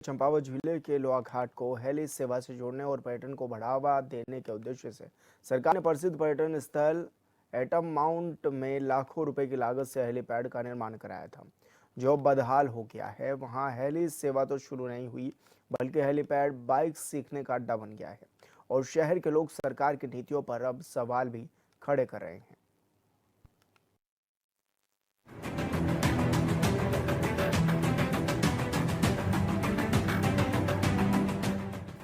चंपावत जिले के लोहा घाट को हेली सेवा से जोड़ने और पर्यटन को बढ़ावा देने के उद्देश्य से सरकार ने प्रसिद्ध पर्यटन स्थल एटम माउंट में लाखों रुपए की लागत से हेलीपैड का निर्माण कराया था, जो बदहाल हो गया है। वहां हेली सेवा तो शुरू नहीं हुई, बल्कि हेलीपैड बाइक सीखने का अड्डा बन गया है और शहर के लोग सरकार की नीतियों पर अब सवाल भी खड़े कर रहे हैं।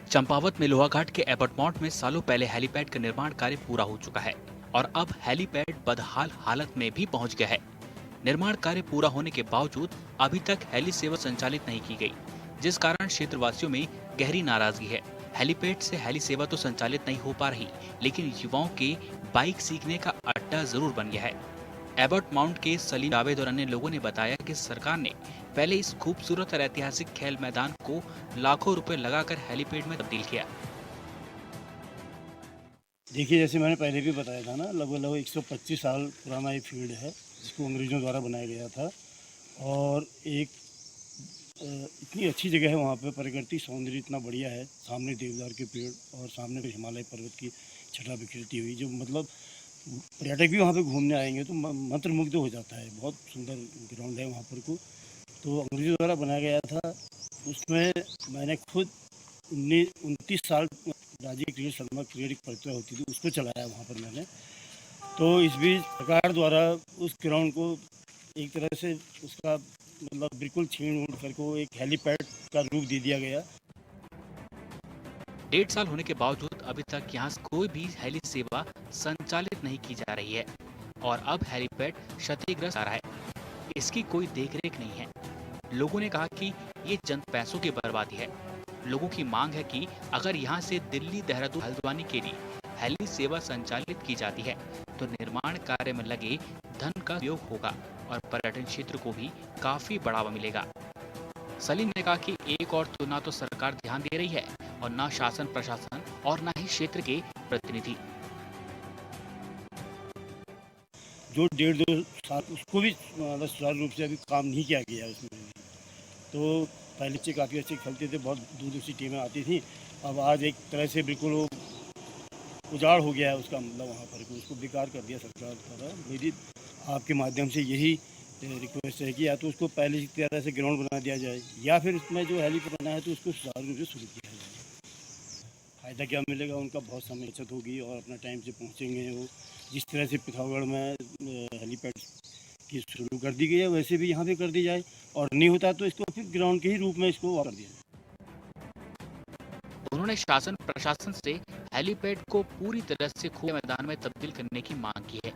चंपावत में लोहाघाट के एबर्ट माउंट में सालों पहले हेलीपैड का निर्माण कार्य पूरा हो चुका है और अब हेलीपैड बदहाल हालत में भी पहुंच गया है। निर्माण कार्य पूरा होने के बावजूद अभी तक हेली सेवा संचालित नहीं की गई, जिस कारण क्षेत्रवासियों में गहरी नाराजगी है। हेलीपैड से हेली सेवा तो संचालित नहीं हो पा रही, लेकिन युवाओं के बाइक सीखने का अड्डा जरूर बन गया है। एबर्ट माउंट के सलीम जावेद और अन्य लोगों ने बताया कि सरकार ने पहले इस खूबसूरत और ऐतिहासिक खेल मैदान को लाखों रुपए लगाकर हेलीपैड में तब्दील किया। देखिए, जैसे मैंने पहले भी बताया था ना, लगभग 125 साल पुराना ये फील्ड है, जिसको अंग्रेज़ों द्वारा बनाया गया था। और एक इतनी अच्छी जगह है, वहाँ पे प्राकृतिक सौंदर्य इतना बढ़िया है। सामने देवदार के पेड़ और सामने हिमालय पर्वत की छटा बिखरती हुई, जो मतलब पर्यटक भी वहाँ पे घूमने आएंगे तो मंत्रमुग्ध हो जाता है। बहुत सुंदर ग्राउंड है वहाँ पर को, तो अंग्रेज़ों द्वारा बनाया गया था। उसमें मैंने खुद 29 साल राज्य क्रिकेट शर्मा क्रिकेट प्रतिभा होती थी, उसको चलाया वहाँ पर मैंने। तो इस बीच सरकार द्वारा उस ग्राउंड को एक तरह से उसका मतलब बिल्कुल छीन उड़ करके एक हेलीपैड का रूप दे दिया गया। 1.5 साल होने के बावजूद अभी तक यहाँ कोई भी हेली सेवा संचालित नहीं की जा रही है और अब हेलीपैड क्षतिग्रस्त आ रहा है। इसकी कोई देखरेख नहीं है। लोगों ने कहा कि ये चंद पैसों की बर्बादी है। लोगों की मांग है कि अगर यहाँ से दिल्ली, देहरादून, हल्द्वानी के लिए हेली सेवा संचालित की जाती है तो निर्माण कार्य में लगे धन का उपयोग होगा और पर्यटन क्षेत्र को भी काफी बढ़ावा मिलेगा। सलीम ने कहा कि एक और तो ना तो सरकार ध्यान दे रही है और ना शासन प्रशासन और ना ही क्षेत्र के प्रतिनिधि। जो 1.5-2 साल उसको भी मतलब सुचारू रूप से अभी काम नहीं किया गया उसमें। तो पहले बच्चे काफ़ी अच्छे खेलते थे, बहुत दूर दूर से टीमें आती थी। अब आज एक तरह से बिल्कुल वो उजाड़ हो गया है उसका, मतलब वहाँ पर उसको बेकार कर दिया सरकार द्वारा। मेरी आपके माध्यम से यही रिक्वेस्ट है कि या तो उसको पहले की तरह से ग्राउंड बना दिया जाए, या फिर उसमें जो हेलीपैड बना है तो उसको सुचारू रूप से शुरू किया जाए। फ़ायदा क्या मिलेगा, उनका बहुत समय बचत होगी और अपना टाइम से पहुँचेंगे वो। जिस तरह से पिथौरागढ़ में हेलीपैड की शुरू कर दी गई है, वैसे भी यहाँ पे कर दी जाए, और नहीं होता तो इसको फिर ग्राउंड के ही रूप में इसको कर दिया जाए। उन्होंने शासन प्रशासन से हेलीपैड को पूरी तरह से खुले मैदान में तब्दील करने की मांग की है।